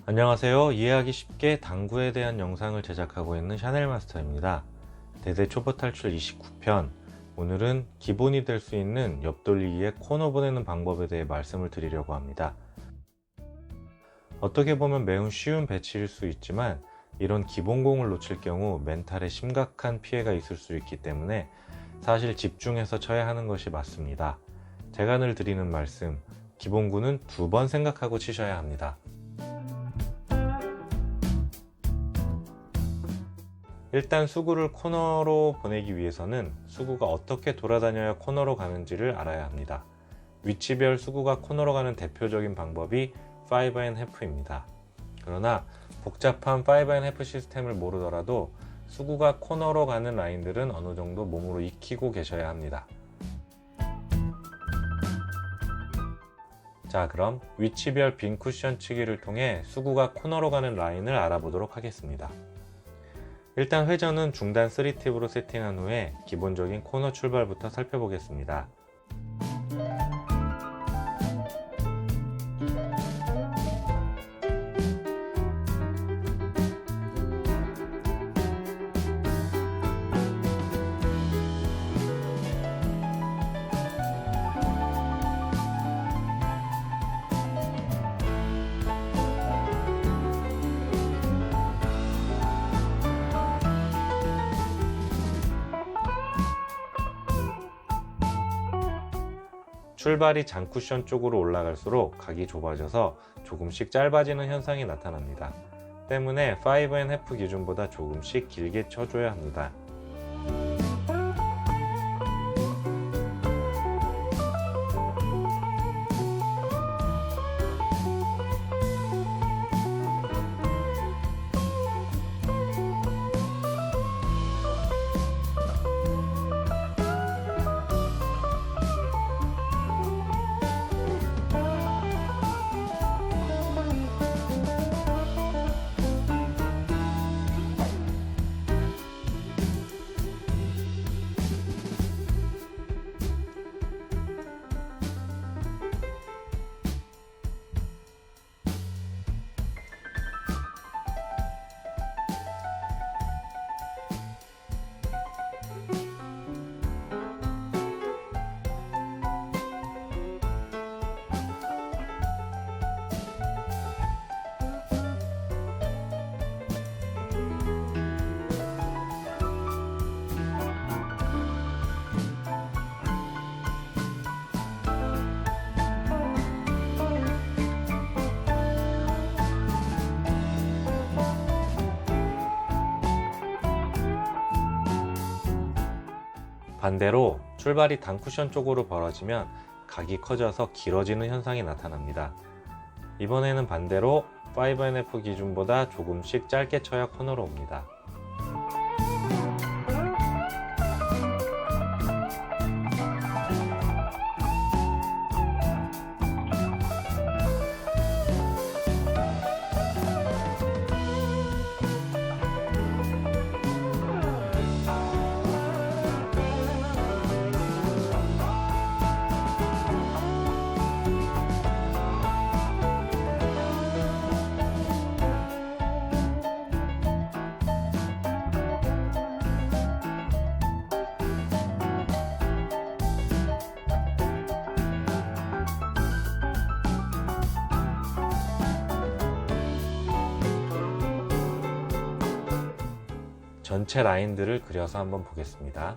안녕하세요. 이해하기 쉽게 당구에 대한 영상을 제작하고 있는 샤넬마스터입니다. 대대 초보 탈출 29편. 오늘은 기본이 될 수 있는 옆돌리기에 코너 보내는 방법에 대해 말씀을 드리려고 합니다. 어떻게 보면 매우 쉬운 배치일 수 있지만 이런 기본공을 놓칠 경우 멘탈에 심각한 피해가 있을 수 있기 때문에 사실 집중해서 쳐야 하는 것이 맞습니다. 제가 늘 드리는 말씀, 기본구는 2번 생각하고 치셔야 합니다. 일단 수구를 코너로 보내기 위해서는 수구가 어떻게 돌아다녀야 코너로 가는지를 알아야 합니다. 위치별 수구가 코너로 가는 대표적인 방법이 5&F입니다. 그러나 복잡한 5&F 시스템을 모르더라도 수구가 코너로 가는 라인들은 어느 정도 몸으로 익히고 계셔야 합니다. 자, 그럼 위치별 빈 쿠션 치기를 통해 수구가 코너로 가는 라인을 알아보도록 하겠습니다. 일단 회전은 중단 3팁으로 세팅한 후에 기본적인 코너 출발부터 살펴보겠습니다. 출발이 장쿠션 쪽으로 올라갈수록 각이 좁아져서 조금씩 짧아지는 현상이 나타납니다. 때문에 5&F 기준보다 조금씩 길게 쳐줘야 합니다. 반대로 출발이 단쿠션 쪽으로 벌어지면 각이 커져서 길어지는 현상이 나타납니다. 이번에는 반대로 5&F 기준보다 조금씩 짧게 쳐야 코너로 옵니다. 전체 라인들을 그려서 한번 보겠습니다.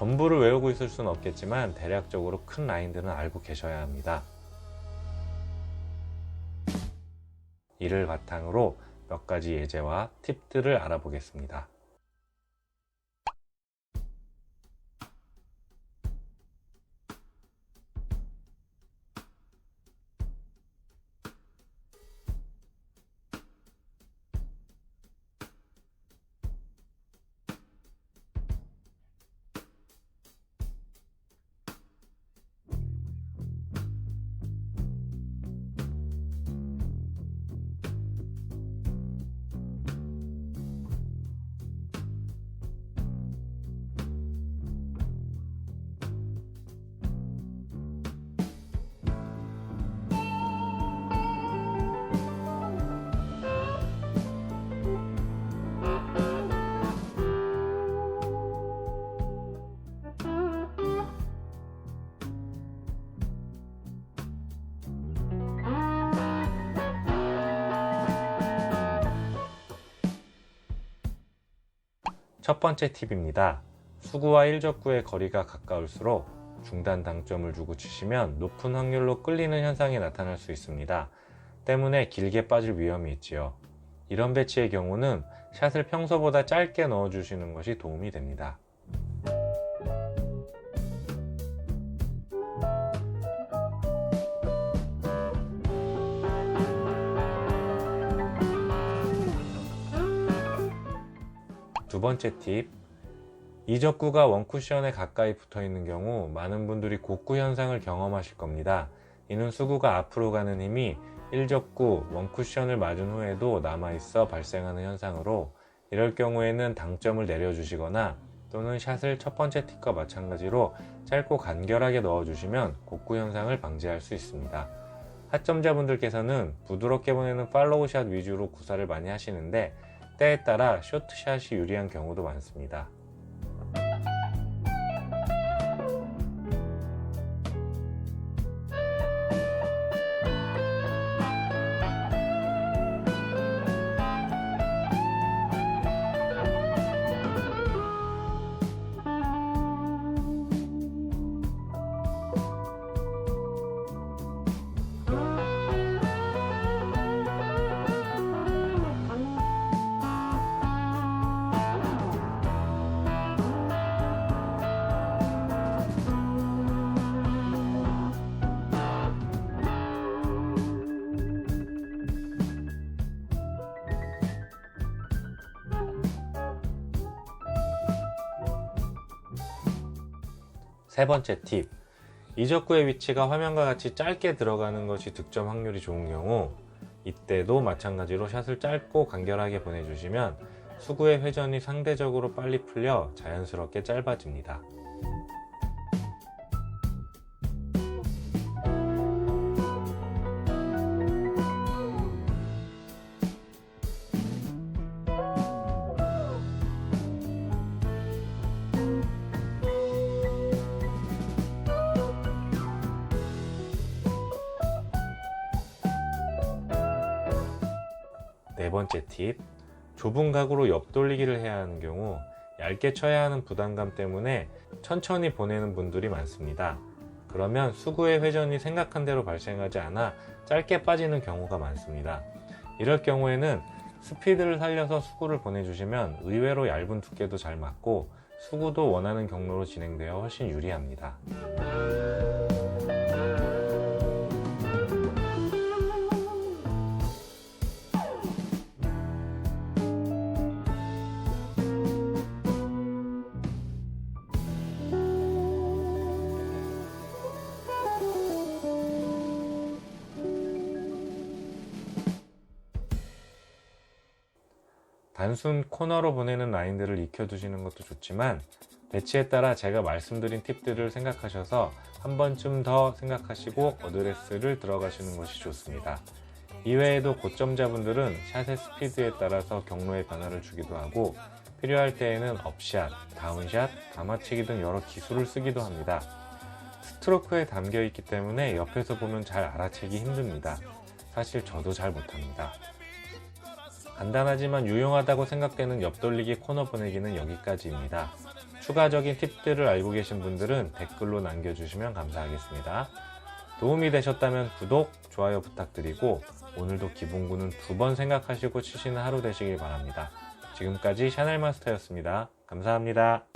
전부를 외우고 있을 수는 없겠지만 대략적으로 큰 라인들은 알고 계셔야 합니다. 이를 바탕으로 몇 가지 예제와 팁들을 알아보겠습니다. 첫 번째 팁입니다. 수구와 일적구의 거리가 가까울수록 중단 당점을 주고 치시면 높은 확률로 끌리는 현상이 나타날 수 있습니다. 때문에 길게 빠질 위험이 있지요. 이런 배치의 경우는 샷을 평소보다 짧게 넣어주시는 것이 도움이 됩니다. 두 번째 팁, 이적구가 원쿠션에 가까이 붙어 있는 경우 많은 분들이 곡구 현상을 경험하실 겁니다. 이는 수구가 앞으로 가는 힘이 일적구, 원쿠션을 맞은 후에도 남아있어 발생하는 현상으로, 이럴 경우에는 당점을 내려주시거나 또는 샷을 첫 번째 팁과 마찬가지로 짧고 간결하게 넣어주시면 곡구 현상을 방지할 수 있습니다. 핫점자분들께서는 부드럽게 보내는 팔로우 샷 위주로 구사를 많이 하시는데 때에 따라 쇼트샷이 유리한 경우도 많습니다. 세 번째 팁, 이적구의 위치가 화면과 같이 짧게 들어가는 것이 득점 확률이 좋은 경우, 이때도 마찬가지로 샷을 짧고 간결하게 보내주시면 수구의 회전이 상대적으로 빨리 풀려 자연스럽게 짧아집니다. 네 번째 팁, 좁은 각으로 옆돌리기를 해야 하는 경우 얇게 쳐야 하는 부담감 때문에 천천히 보내는 분들이 많습니다. 그러면 수구의 회전이 생각한 대로 발생하지 않아 짧게 빠지는 경우가 많습니다. 이럴 경우에는 스피드를 살려서 수구를 보내주시면 의외로 얇은 두께도 잘 맞고 수구도 원하는 경로로 진행되어 훨씬 유리합니다. 단순 코너로 보내는 라인들을 익혀두시는 것도 좋지만 배치에 따라 제가 말씀드린 팁들을 생각하셔서 한 번쯤 더 생각하시고 어드레스를 들어가시는 것이 좋습니다. 이외에도 고점자분들은 샷의 스피드에 따라서 경로의 변화를 주기도 하고 필요할 때에는 업샷, 다운샷, 감아치기 등 여러 기술을 쓰기도 합니다. 스트로크에 담겨있기 때문에 옆에서 보면 잘 알아채기 힘듭니다. 사실 저도 잘 못합니다. 간단하지만 유용하다고 생각되는 옆돌리기 코너 보내기는 여기까지입니다. 추가적인 팁들을 알고 계신 분들은 댓글로 남겨주시면 감사하겠습니다. 도움이 되셨다면 구독, 좋아요 부탁드리고 오늘도 기본구는 2번 생각하시고 치시는 하루 되시길 바랍니다. 지금까지 샤넬마스터였습니다. 감사합니다.